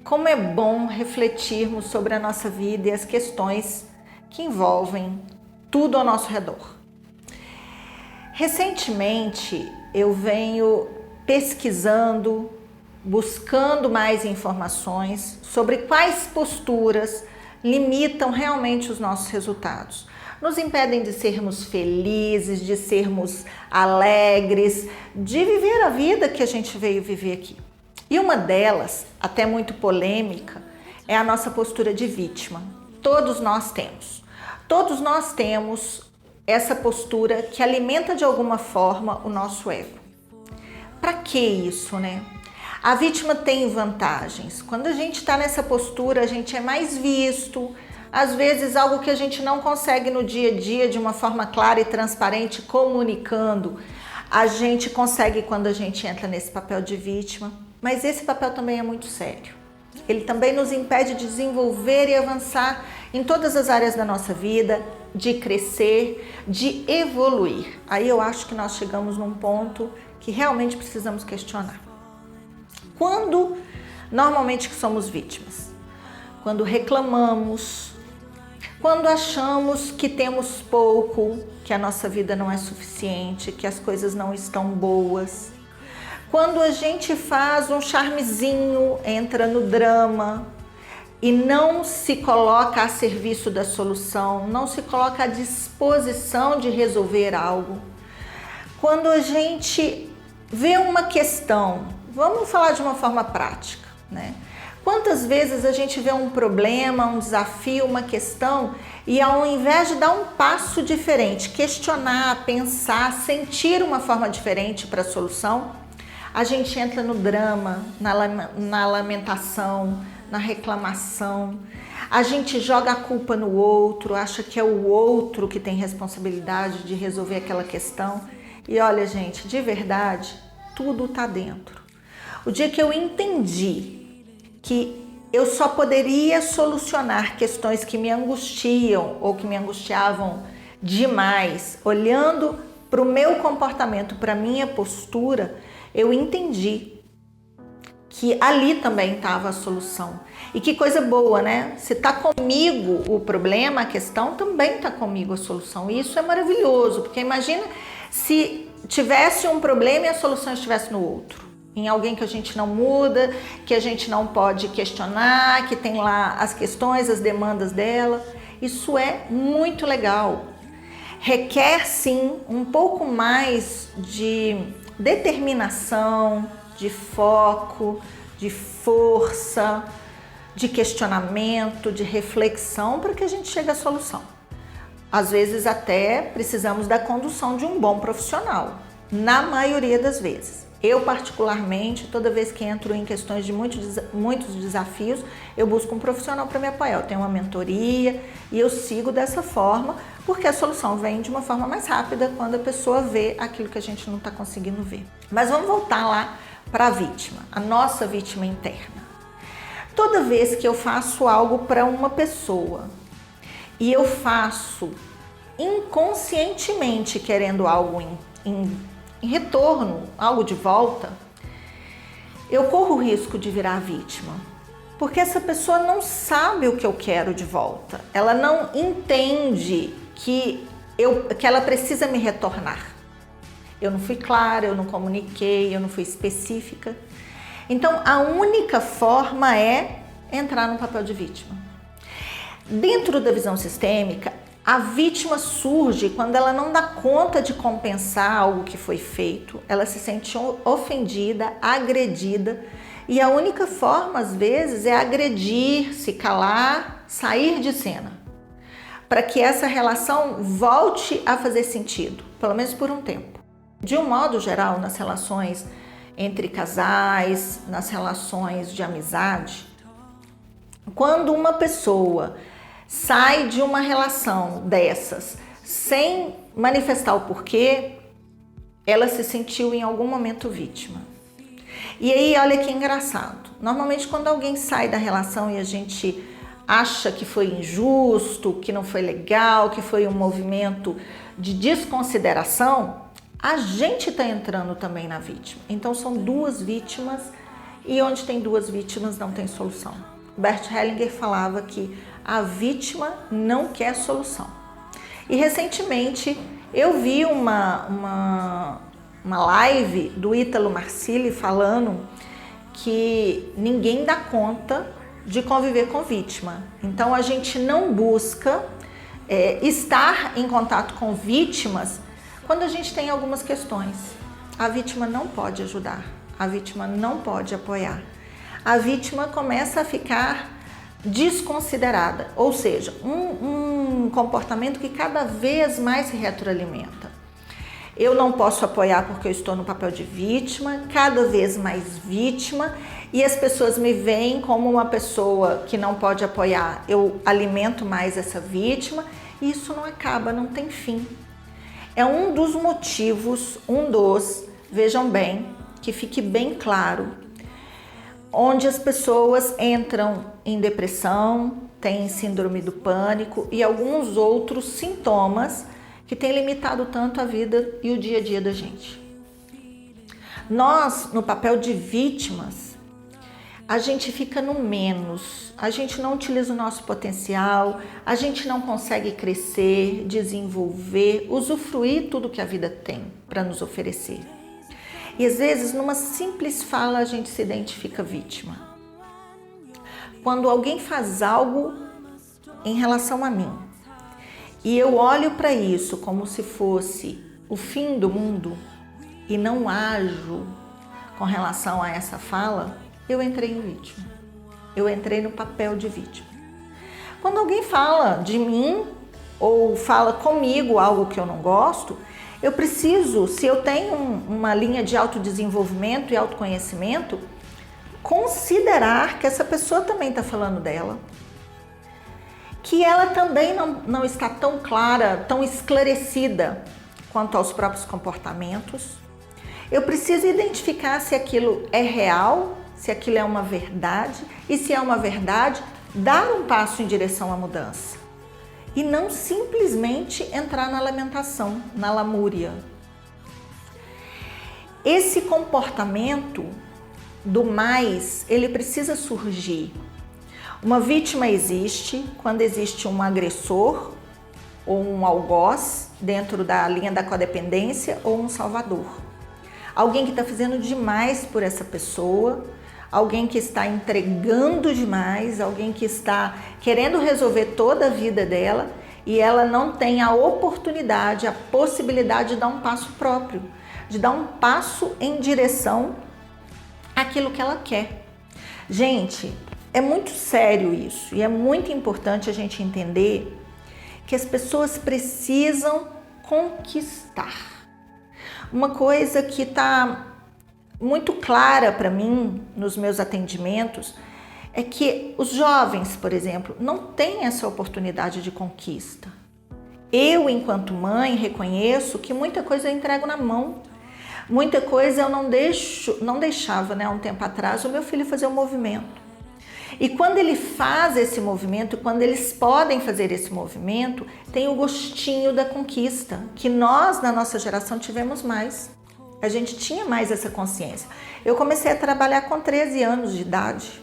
Como é bom refletirmos sobre a nossa vida e as questões que envolvem tudo ao nosso redor. Recentemente eu venho pesquisando, buscando mais informações sobre quais posturas limitam realmente os nossos resultados. Nos impedem de sermos felizes, de sermos alegres, de viver a vida que a gente veio viver aqui. E uma delas, até muito polêmica, é a nossa postura de vítima. Todos nós temos. Todos nós temos essa postura que alimenta de alguma forma o nosso ego. Para que isso, né? A vítima tem vantagens. Quando a gente está nessa postura, a gente é mais visto. Às vezes, algo que a gente não consegue no dia a dia de uma forma clara e transparente, comunicando, a gente consegue quando a gente entra nesse papel de vítima. Mas esse papel também é muito sério. Ele também nos impede de desenvolver e avançar em todas as áreas da nossa vida, de crescer, de evoluir. Aí eu acho que nós chegamos num ponto que realmente precisamos questionar. Quando normalmente que somos vítimas? Quando reclamamos, quando achamos que temos pouco, que a nossa vida não é suficiente, que as coisas não estão boas. Quando a gente faz um charmezinho, entra no drama e não se coloca a serviço da solução, não se coloca à disposição de resolver algo. Quando a gente vê uma questão, vamos falar de uma forma prática, né? Quantas vezes a gente vê um problema, um desafio, uma questão e ao invés de dar um passo diferente, questionar, pensar, sentir uma forma diferente para a solução, a gente entra no drama, na lamentação, na reclamação. A gente joga a culpa no outro, acha que é o outro que tem responsabilidade de resolver aquela questão. E olha, gente, de verdade, tudo tá dentro. O dia que eu entendi que eu só poderia solucionar questões que me angustiam ou que me angustiavam demais, olhando para o meu comportamento, para a minha postura, eu entendi que ali também estava a solução. E que coisa boa, né? Se está comigo o problema, a questão, também está comigo a solução. E isso é maravilhoso, porque imagina se tivesse um problema e a solução estivesse no outro. Em alguém que a gente não muda, que a gente não pode questionar, que tem lá as questões, as demandas dela. Isso é muito legal. Requer, sim, um pouco mais de determinação, de foco, de força, de questionamento, de reflexão para que a gente chegue à solução. Às vezes até precisamos da condução de um bom profissional, na maioria das vezes. Eu particularmente, toda vez que entro em questões de muitos desafios, eu busco um profissional para me apoiar. Eu tenho uma mentoria e eu sigo dessa forma, porque a solução vem de uma forma mais rápida quando a pessoa vê aquilo que a gente não está conseguindo ver. Mas vamos voltar lá para a vítima, a nossa vítima interna. Toda vez que eu faço algo para uma pessoa e eu faço inconscientemente querendo algo em retorno, algo de volta, eu corro o risco de virar vítima. Porque essa pessoa não sabe o que eu quero de volta. Ela não entende que ela precisa me retornar. Eu não fui clara, eu não comuniquei, eu não fui específica. Então, a única forma é entrar no papel de vítima. Dentro da visão sistêmica, a vítima surge quando ela não dá conta de compensar algo que foi feito, ela se sente ofendida, agredida, e a única forma, às vezes, é agredir, se calar, sair de cena, para que essa relação volte a fazer sentido, pelo menos por um tempo. De um modo geral, nas relações entre casais, nas relações de amizade, quando uma pessoa sai de uma relação dessas sem manifestar o porquê, ela se sentiu em algum momento vítima. E aí, olha que engraçado. Normalmente, quando alguém sai da relação e a gente acha que foi injusto, que não foi legal, que foi um movimento de desconsideração, a gente está entrando também na vítima. Então, são duas vítimas e onde tem duas vítimas não tem solução. Bert Hellinger falava que a vítima não quer solução. E recentemente eu vi uma live do Ítalo Marcilli falando que ninguém dá conta de conviver com vítima. Então a gente não busca estar em contato com vítimas quando a gente tem algumas questões. A vítima não pode ajudar, a vítima não pode apoiar. A vítima começa a ficar desconsiderada, ou seja, um comportamento que cada vez mais se retroalimenta. Eu não posso apoiar porque eu estou no papel de vítima, cada vez mais vítima, e as pessoas me veem como uma pessoa que não pode apoiar. Eu alimento mais essa vítima e isso não acaba, não tem fim. É um dos motivos, vejam bem, que fique bem claro, onde as pessoas entram em depressão, têm síndrome do pânico e alguns outros sintomas que têm limitado tanto a vida e o dia a dia da gente. Nós, no papel de vítimas, a gente fica no menos, a gente não utiliza o nosso potencial, a gente não consegue crescer, desenvolver, usufruir tudo que a vida tem para nos oferecer. E às vezes, numa simples fala, a gente se identifica vítima. Quando alguém faz algo em relação a mim, e eu olho para isso como se fosse o fim do mundo e não ajo com relação a essa fala, eu entrei em vítima. Eu entrei no papel de vítima. Quando alguém fala de mim ou fala comigo algo que eu não gosto, eu preciso, se eu tenho uma linha de autodesenvolvimento e autoconhecimento, considerar que essa pessoa também está falando dela, que ela também não está tão clara, tão esclarecida quanto aos próprios comportamentos. Eu preciso identificar se aquilo é real, se aquilo é uma verdade, e se é uma verdade, dar um passo em direção à mudança. E não simplesmente entrar na lamentação, na lamúria. Esse comportamento do mais, ele precisa surgir. Uma vítima existe quando existe um agressor ou um algoz dentro da linha da codependência ou um salvador. Alguém que está fazendo demais por essa pessoa, alguém que está entregando demais, alguém que está querendo resolver toda a vida dela e ela não tem a oportunidade, a possibilidade de dar um passo próprio, de dar um passo em direção àquilo que ela quer. Gente, é muito sério isso e é muito importante a gente entender que as pessoas precisam conquistar. Uma coisa que está muito clara para mim nos meus atendimentos é que os jovens, por exemplo, não têm essa oportunidade de conquista. Eu, enquanto mãe, reconheço que muita coisa eu entrego na mão. Muita coisa eu não deixava, né, há um tempo atrás, o meu filho fazer um movimento. E quando ele faz esse movimento, quando eles podem fazer esse movimento, tem o gostinho da conquista, que nós, na nossa geração, tivemos mais. A gente tinha mais essa consciência. Eu comecei a trabalhar com 13 anos de idade.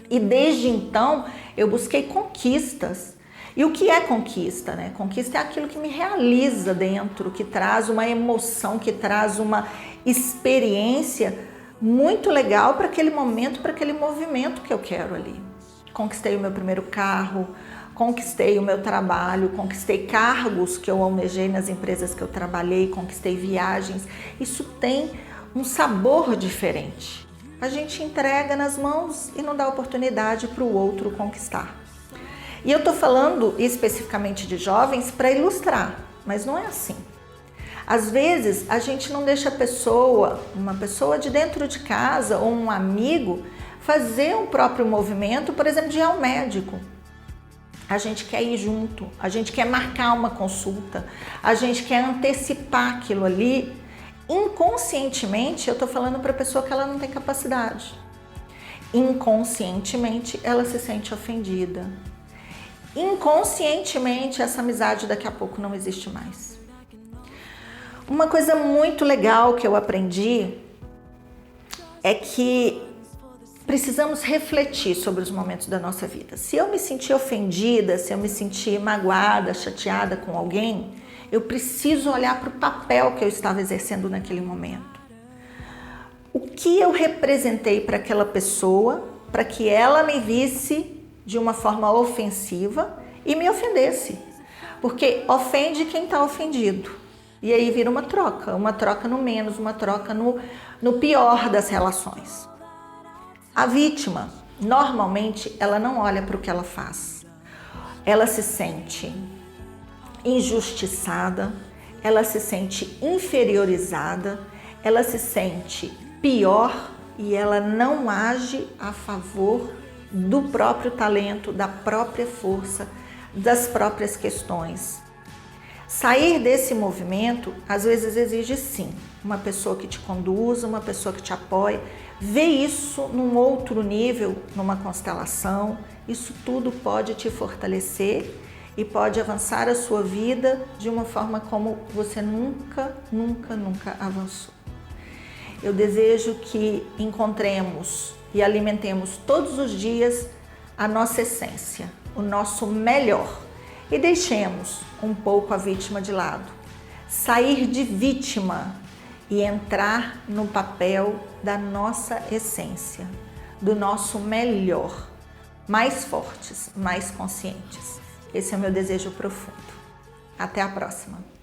E desde então, eu busquei conquistas. E o que é conquista, né? Conquista é aquilo que me realiza dentro, que traz uma emoção, que traz uma experiência muito legal para aquele momento, para aquele movimento que eu quero ali. Conquistei o meu primeiro carro, conquistei o meu trabalho, conquistei cargos que eu almejei nas empresas que eu trabalhei, conquistei viagens. Isso tem um sabor diferente. A gente entrega nas mãos e não dá oportunidade para o outro conquistar. E eu estou falando especificamente de jovens para ilustrar, mas não é assim. Às vezes a gente não deixa uma pessoa de dentro de casa ou um amigo fazer um próprio movimento, por exemplo, de ir ao médico. A gente quer ir junto, a gente quer marcar uma consulta, a gente quer antecipar aquilo ali. Inconscientemente, eu estou falando para a pessoa que ela não tem capacidade. Inconscientemente, ela se sente ofendida. Inconscientemente, essa amizade daqui a pouco não existe mais. Uma coisa muito legal que eu aprendi é que precisamos refletir sobre os momentos da nossa vida. Se eu me sentir ofendida, se eu me sentir magoada, chateada com alguém, eu preciso olhar para o papel que eu estava exercendo naquele momento. O que eu representei para aquela pessoa, para que ela me visse de uma forma ofensiva e me ofendesse. Porque ofende quem está ofendido. E aí vira uma troca no menos, uma troca no pior das relações. A vítima, normalmente, ela não olha para o que ela faz. Ela se sente injustiçada, ela se sente inferiorizada, ela se sente pior e ela não age a favor do próprio talento, da própria força, das próprias questões. Sair desse movimento, às vezes exige sim, uma pessoa que te conduza, uma pessoa que te apoie, ver isso num outro nível, numa constelação, isso tudo pode te fortalecer e pode avançar a sua vida de uma forma como você nunca avançou. Eu desejo que encontremos e alimentemos todos os dias a nossa essência, o nosso melhor e deixemos um pouco a vítima de lado. Sair de vítima e entrar no papel da nossa essência, do nosso melhor, mais fortes, mais conscientes. Esse é o meu desejo profundo. Até a próxima!